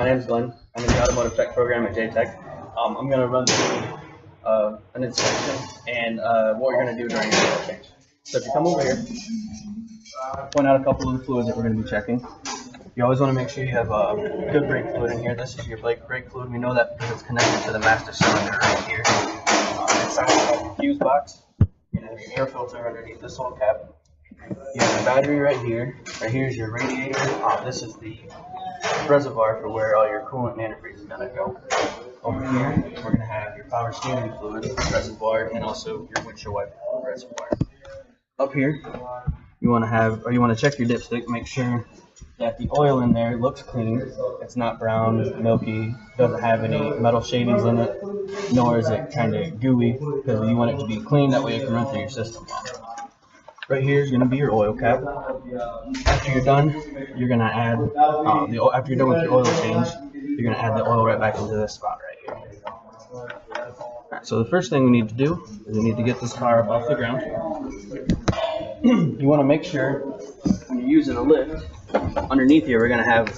My name is Glen. I'm in the automotive tech program at JTech. I'm going to run through an inspection and what we're going to do during the oil change. So if you come over here, point out a couple of the fluids that we're going to be checking. You always want to make sure you have good brake fluid in here. This is your brake fluid. We know that because it's connected to the master cylinder right here. Inside the fuse box, you're going to have your air filter underneath this whole cap. You have your battery right here. Right here is your radiator. This is the reservoir for where all your coolant and antifreeze is going to go. Over here, we're going to have your power steering fluid reservoir and also your windshield wiper reservoir. Up here, you want to check your dipstick, make sure that the oil in there looks clean. It's not brown, milky, doesn't have any metal shavings in it, nor is it kind of gooey, because you want it to be clean, that way it can run through your system. Right here is going to be your oil cap. After you're done, you're going to add, after you're done with your oil change, you're going to add the oil right back into this spot right here. Alright, so the first thing we need to do is we need to get this car up off the ground. You want to make sure when you're using a lift, underneath here we're going to have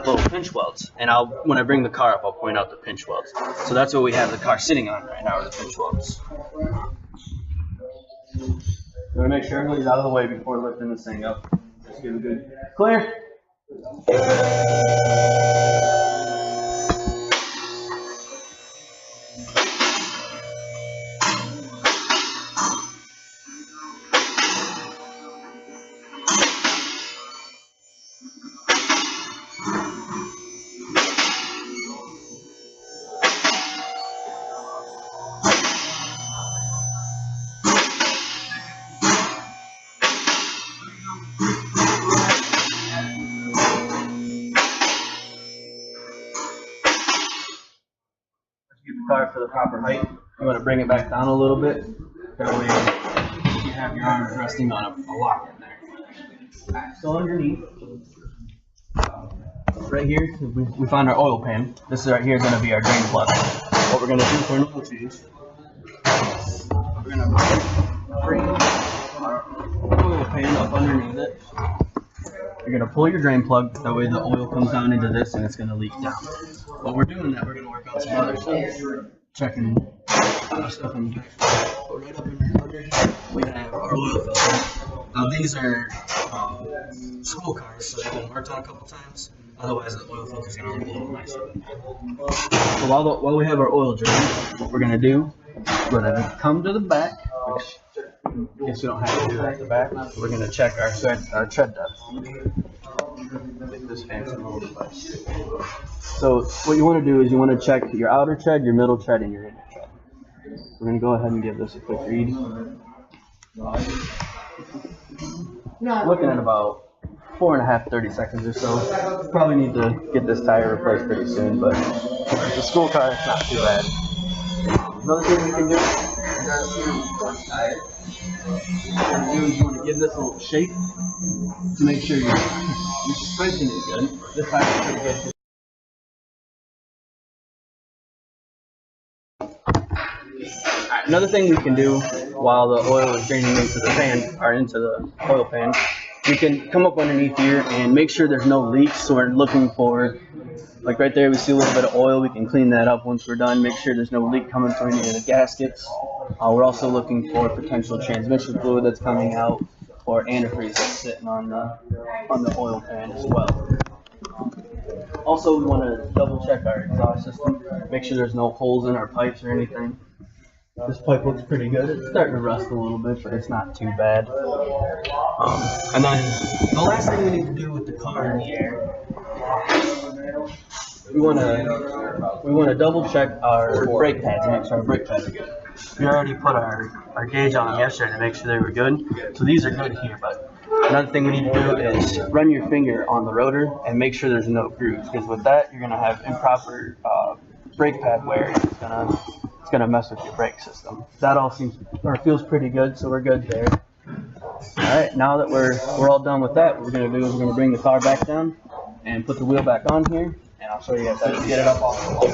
little pinch welds. And when I bring the car up, I'll point out the pinch welds. So that's what we have the car sitting on right now, are the pinch welds. You want to make sure everybody's out of the way before lifting this thing up. Just give it a good clear. Get the car to the proper height. You want to bring it back down a little bit. That way you have your arms resting on a lock in there. So underneath, right here, we found our oil pan. This is right here going to be our drain plug. What we're going to do for an oil change, we're going to bring our oil pan up underneath it. You're going to pull your drain plug, that way the oil comes down into this and it's going to leak down. While we're doing that, we're going to work on some other stuff. Checking stuff in the back. But right up under here, we have our oil filter. Now these are school cars, so they've been worked on a couple times. Otherwise the oil filter is going to look a little nicer. So while we have our oil drain, what we're going to do, we're going to come to the back, which I guess we don't have to do that at the back. We're going to check our tread depth. Make this fancy little device. So what you want to do is you want to check your outer tread, your middle tread, and your inner tread. We're going to go ahead and give this a quick read. Looking at about 4.5 30 seconds or so. Probably need to get this tire replaced pretty soon, but it's a school car, it's not too bad. Another thing we can do is you want to give this a little shake to make sure your suspension is good. This tire is pretty good. Another thing we can do while the oil is draining into the pan, or into the oil pan, we can come up underneath here and make sure there's no leaks. So we're looking for, like right there, we see a little bit of oil. We can clean that up once we're done. Make sure there's no leak coming through any of the gaskets. We're also looking for potential transmission fluid that's coming out, or antifreeze that's sitting on the oil pan as well. Also, we want to double check our exhaust system. Make sure there's no holes in our pipes or anything. This pipe looks pretty good. It's starting to rust a little bit, but it's not too bad. And then the last thing we need to do with the car in the air, we want to double check our brake pads and make sure our brake pads are good. We already put our gauge on them yesterday to make sure they were good. So these are good here, but another thing we need to do is run your finger on the rotor and make sure there's no grooves, because with that you're going to have improper brake pad wear. It's gonna mess with your brake system. That all feels pretty good, so we're good there. Alright, now that we're all done with that, what we're gonna do is we're gonna bring the car back down and put the wheel back on here, and I'll show you guys how to get it up off the lock.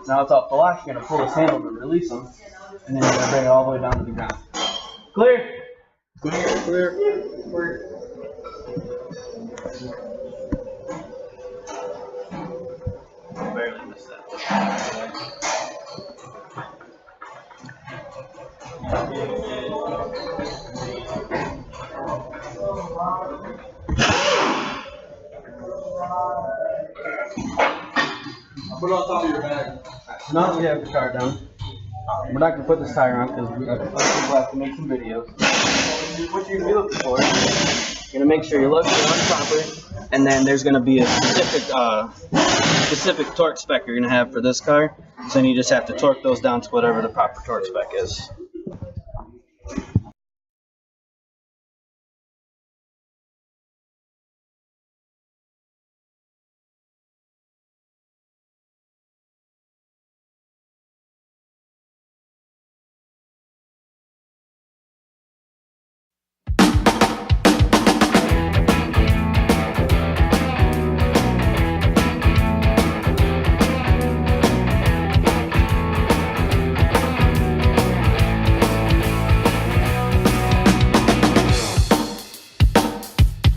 Now it's off the lock, you're gonna pull this handle to release them, and then you're gonna bring it all the way down to the ground. Clear! Clear, clear, clear. Put it on top of your bag. Now that we have the car down, we're not going to put this tire on because we have to make some videos. What you're going to be looking for, you're going to make sure your lugs are on proper, and then there's going to be a specific torque spec you're going to have for this car. So then you just have to torque those down to whatever the proper torque spec is.